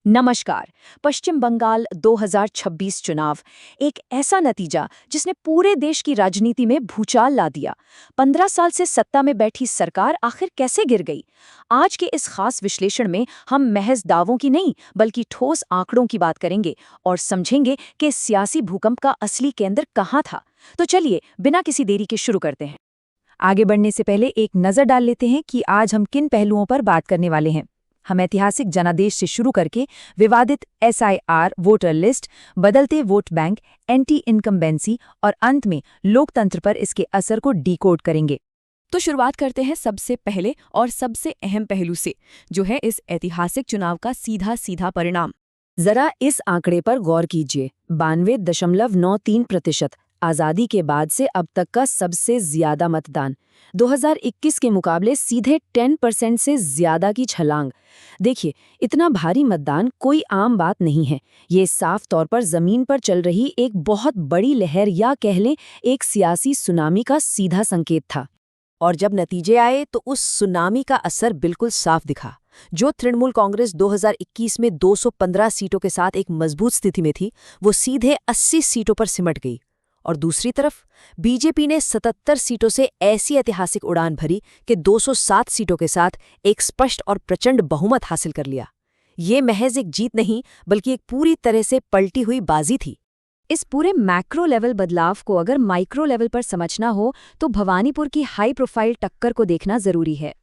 नमस्कार। पश्चिम बंगाल 2026 चुनाव एक ऐसा नतीजा जिसने पूरे देश की राजनीति में भूचाल ला दिया। 15 साल से सत्ता में बैठी सरकार आखिर कैसे गिर गई? आज के इस खास विश्लेषण में हम महज दावों की नहीं बल्कि ठोस आंकड़ों की बात करेंगे और समझेंगे कि सियासी भूकंप का असली केंद्र कहाँ था। तो चलिए बिना किसी देरी के शुरू करते हैं। आगे बढ़ने से पहले एक नजर डाल लेते हैं कि आज हम किन पहलुओं पर बात करने वाले हैं। हम ऐतिहासिक जनादेश से शुरू करके विवादित SIR वोटर लिस्ट, बदलते वोट बैंक, एंटी इनकम्बेंसी और अंत में लोकतंत्र पर इसके असर को डिकोड करेंगे। तो शुरुआत करते हैं सबसे पहले और सबसे अहम पहलू से, जो है इस ऐतिहासिक चुनाव का सीधा सीधा परिणाम। जरा इस आंकड़े पर गौर कीजिए। 92.93%। आज़ादी के बाद से अब तक का सबसे ज्यादा मतदान। 2021 के मुकाबले सीधे 10% से ज्यादा की छलांग। देखिए, इतना भारी मतदान कोई आम बात नहीं है। ये साफ तौर पर जमीन पर चल रही एक बहुत बड़ी लहर या कह लें एक सियासी सुनामी का सीधा संकेत था। और जब नतीजे आए तो उस सुनामी का असर बिल्कुल साफ दिखा। जो तृणमूल कांग्रेस 2021 में 215 सीटों के साथ एक मजबूत स्थिति में थी, वो सीधे 80 सीटों पर सिमट गई। और दूसरी तरफ बीजेपी ने 77 सीटों से ऐसी ऐतिहासिक उड़ान भरी कि 207 सीटों के साथ एक स्पष्ट और प्रचंड बहुमत हासिल कर लिया। ये महज एक जीत नहीं बल्कि एक पूरी तरह से पलटी हुई बाजी थी। इस पूरे मैक्रो लेवल बदलाव को अगर माइक्रो लेवल पर समझना हो तो भवानीपुर की हाई प्रोफाइल टक्कर को देखना जरूरी है।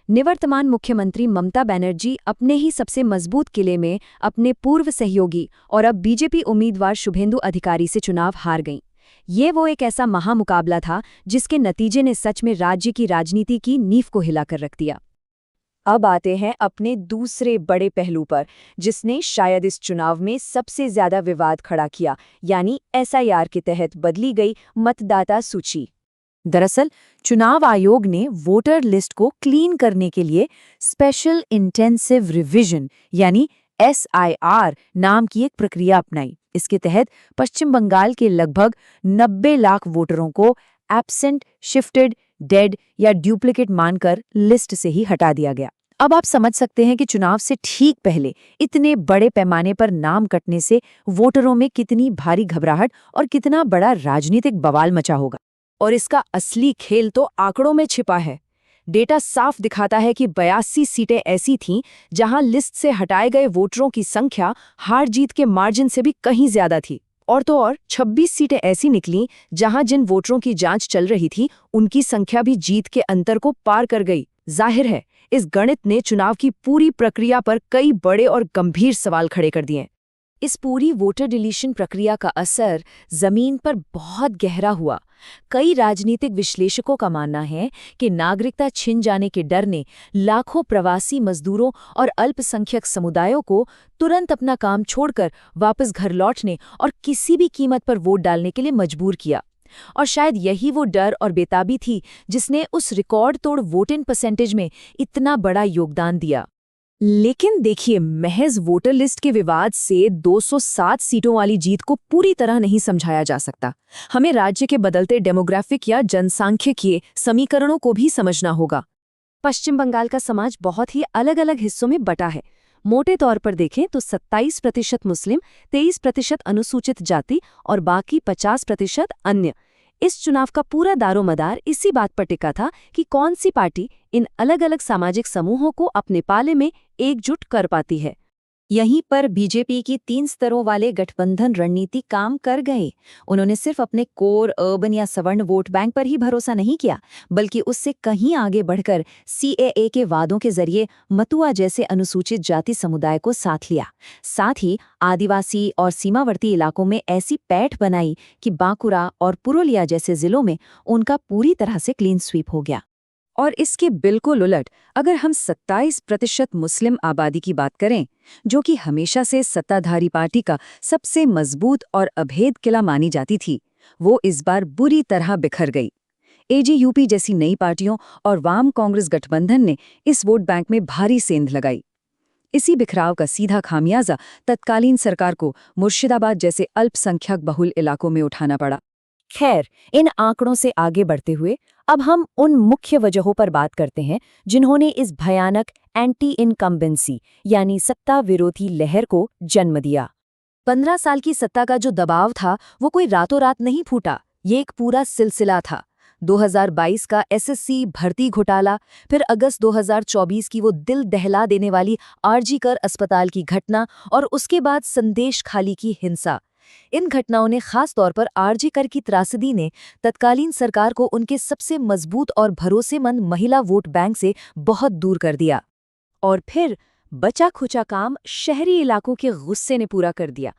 निवर्तमान मुख्यमंत्री ममता बनर्जी अपने ही सबसे मजबूत किले में अपने पूर्व सहयोगी और अब बीजेपी उम्मीदवार शुभेंदु अधिकारी से चुनाव हार गईं। ये वो एक ऐसा महामुकाबला था जिसके नतीजे ने सच में राज्य की राजनीति की नींव को हिलाकर रख दिया। अब आते हैं अपने दूसरे बड़े पहलू पर, जिसने शायद इस चुनाव में सबसे ज्यादा विवाद खड़ा किया, यानी SIR के तहत बदली गई मतदाता सूची। दरअसल चुनाव आयोग ने वोटर लिस्ट को क्लीन करने के लिए स्पेशल इंटेंसिव रिवीजन यानी SIR नाम की एक प्रक्रिया अपनाई। इसके तहत पश्चिम बंगाल के लगभग 90 लाख वोटरों को एब्सेंट, शिफ्टेड, डेड या डुप्लीकेट मानकर लिस्ट से ही हटा दिया गया। अब आप समझ सकते हैं कि चुनाव से ठीक पहले इतने बड़े पैमाने पर नाम कटने से वोटरों में कितनी भारी घबराहट और कितना बड़ा राजनीतिक बवाल मचा होगा। और इसका असली खेल तो आंकड़ों में छिपा है। डेटा साफ दिखाता है कि 82 सीटें ऐसी थीं जहां लिस्ट से हटाए गए वोटरों की संख्या हार जीत के मार्जिन से भी कहीं ज्यादा थी। और तो और 26 सीटें ऐसी निकलीं जहां जिन वोटरों की जांच चल रही थी उनकी संख्या भी जीत के अंतर को पार कर गई। जाहिर है, इस गणित ने चुनाव की पूरी प्रक्रिया पर कई बड़े और गंभीर सवाल खड़े कर दिए। इस पूरी वोटर डिलीशन प्रक्रिया का असर जमीन पर बहुत गहरा हुआ। कई राजनीतिक विश्लेषकों का मानना है कि नागरिकता छिन जाने के डर ने लाखों प्रवासी मजदूरों और अल्पसंख्यक समुदायों को तुरंत अपना काम छोड़कर वापस घर लौटने और किसी भी कीमत पर वोट डालने के लिए मजबूर किया। और शायद यही वो डर और बेताबी थी जिसने उस रिकॉर्ड तोड़ वोटिंग परसेंटेज में इतना बड़ा योगदान दिया। लेकिन देखिए, महज वोटर लिस्ट के विवाद से 207 सीटों वाली जीत को पूरी तरह नहीं समझाया जा सकता। हमें राज्य के बदलते डेमोग्राफिक या जनसांख्यिकीय समीकरणों को भी समझना होगा। पश्चिम बंगाल का समाज बहुत ही अलग अलग हिस्सों में बटा है। मोटे तौर पर देखें तो 27% मुस्लिम, 23% अनुसूचित जाति और बाकी 50% अन्य। इस चुनाव का पूरा दारोमदार इसी बात पर टिका था कि कौन सी पार्टी इन अलग अलग सामाजिक समूहों को अपने पाले में एकजुट कर पाती है। यहीं पर बीजेपी की 3 स्तरों वाले गठबंधन रणनीति काम कर गए। उन्होंने सिर्फ अपने कोर, अर्बन या सवर्ण वोट बैंक पर ही भरोसा नहीं किया, बल्कि उससे कहीं आगे बढ़कर CAA के वादों के जरिए मतुआ जैसे अनुसूचित जाति समुदाय को साथ लिया। साथ ही आदिवासी और सीमावर्ती इलाकों में ऐसी पैठ बनाई कि बांकुरा और पुरुलिया जैसे जिलों में उनका पूरी तरह से क्लीन स्वीप हो गया। और इसके बिल्कुल उलट अगर हम 27% मुस्लिम आबादी की बात करें, जो कि हमेशा से सत्ताधारी पार्टी का सबसे मजबूत और अभेद किला मानी जाती थी, वो इस बार बुरी तरह बिखर गई। AGUP जैसी नई पार्टियों और वाम कांग्रेस गठबंधन ने इस वोट बैंक में भारी सेंध लगाई। इसी बिखराव का सीधा खामियाजा तत्कालीन सरकार को मुर्शिदाबाद जैसे अल्पसंख्यक बहुल इलाकों में उठाना पड़ा। खैर, इन आंकड़ों से आगे बढ़ते हुए अब हम उन मुख्य वजहों पर बात करते हैं जिन्होंने इस भयानक एंटी इनकम्बेंसी यानी सत्ता विरोधी लहर को जन्म दिया। 15 साल की सत्ता का जो दबाव था वो कोई रातों रात नहीं फूटा, ये एक पूरा सिलसिला था। 2022 का एसएससी भर्ती घोटाला, फिर अगस्त 2024 की वो दिल दहला देने वाली आरजी कर अस्पताल की घटना और उसके बाद संदेश खाली की हिंसा। इन घटनाओं ने खास तौर पर आरजी कर की त्रासदी ने तत्कालीन सरकार को उनके सबसे मजबूत और भरोसेमंद महिला वोट बैंक से बहुत दूर कर दिया। और फिर बचा खुचा काम शहरी इलाकों के गुस्से ने पूरा कर दिया।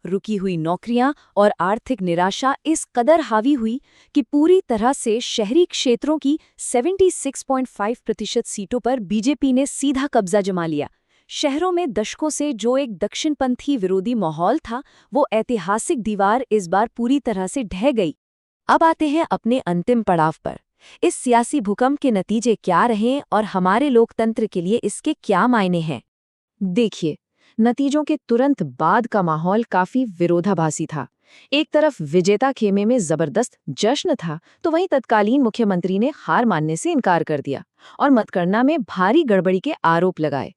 रुकी हुई नौकरियां और आर्थिक निराशा इस कदर हावी हुई कि पूरी तरह से शहरी क्षेत्रों की 76.5% सीटों पर बीजेपी ने सीधा कब्जा जमा लिया। शहरों में दशकों से जो एक दक्षिणपंथी विरोधी माहौल था, वो ऐतिहासिक दीवार इस बार पूरी तरह से ढह गई। अब आते हैं अपने अंतिम पड़ाव पर। इस सियासी भूकंप के नतीजे क्या रहे और हमारे लोकतंत्र के लिए इसके क्या मायने हैं? देखिए, नतीजों के तुरंत बाद का माहौल काफी विरोधाभासी था। एक तरफ विजेता खेमे में जबरदस्त जश्न था, तो वहीं तत्कालीन मुख्यमंत्री ने हार मानने से इनकार कर दिया और मतगणना में भारी गड़बड़ी के आरोप लगाए।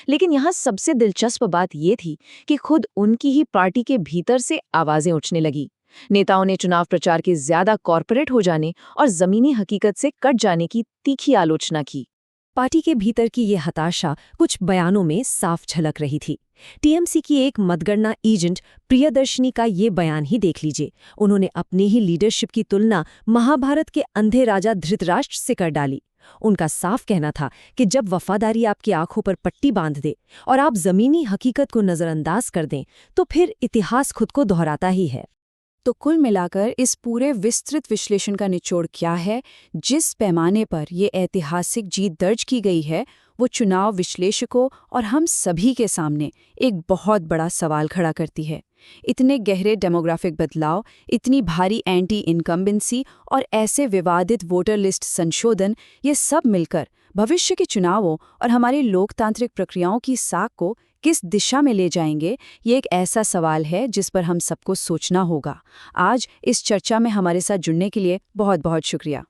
लेकिन यहाँ सबसे दिलचस्प बात ये थी कि खुद उनकी ही पार्टी के भीतर से आवाजें उठने लगी। नेताओं ने चुनाव प्रचार के ज्यादा कॉर्पोरेट हो जाने और जमीनी हकीकत से कट जाने की तीखी आलोचना की। पार्टी के भीतर की ये हताशा कुछ बयानों में साफ झलक रही थी। टीएमसी की एक मतगणना एजेंट प्रियदर्शनी का ये बयान ही देख लीजिए। उन्होंने अपनी ही लीडरशिप की तुलना महाभारत के अंधे राजा धृतराष्ट्र से कर डाली। उनका साफ कहना था कि जब वफादारी आपकी आंखों पर पट्टी बांध दे और आप जमीनी हकीकत को नजरअंदाज कर दें, तो फिर इतिहास खुद को दोहराता ही है। तो कुल मिलाकर इस पूरे विस्तृत विश्लेषण का निचोड़ क्या है? जिस पैमाने पर ये ऐतिहासिक जीत दर्ज की गई है, वो चुनाव विश्लेषकों और हम सभी के सामने एक बहुत बड़ा सवाल खड़ा करती है। इतने गहरे डेमोग्राफिक बदलाव, इतनी भारी एंटी इनकम्बेंसी और ऐसे विवादित वोटर लिस्ट संशोधन, ये सब मिलकर भविष्य के चुनावों और हमारी लोकतांत्रिक प्रक्रियाओं की साख को किस दिशा में ले जाएंगे, ये एक ऐसा सवाल है जिस पर हम सबको सोचना होगा। आज इस चर्चा में हमारे साथ जुड़ने के लिए बहुत बहुत शुक्रिया।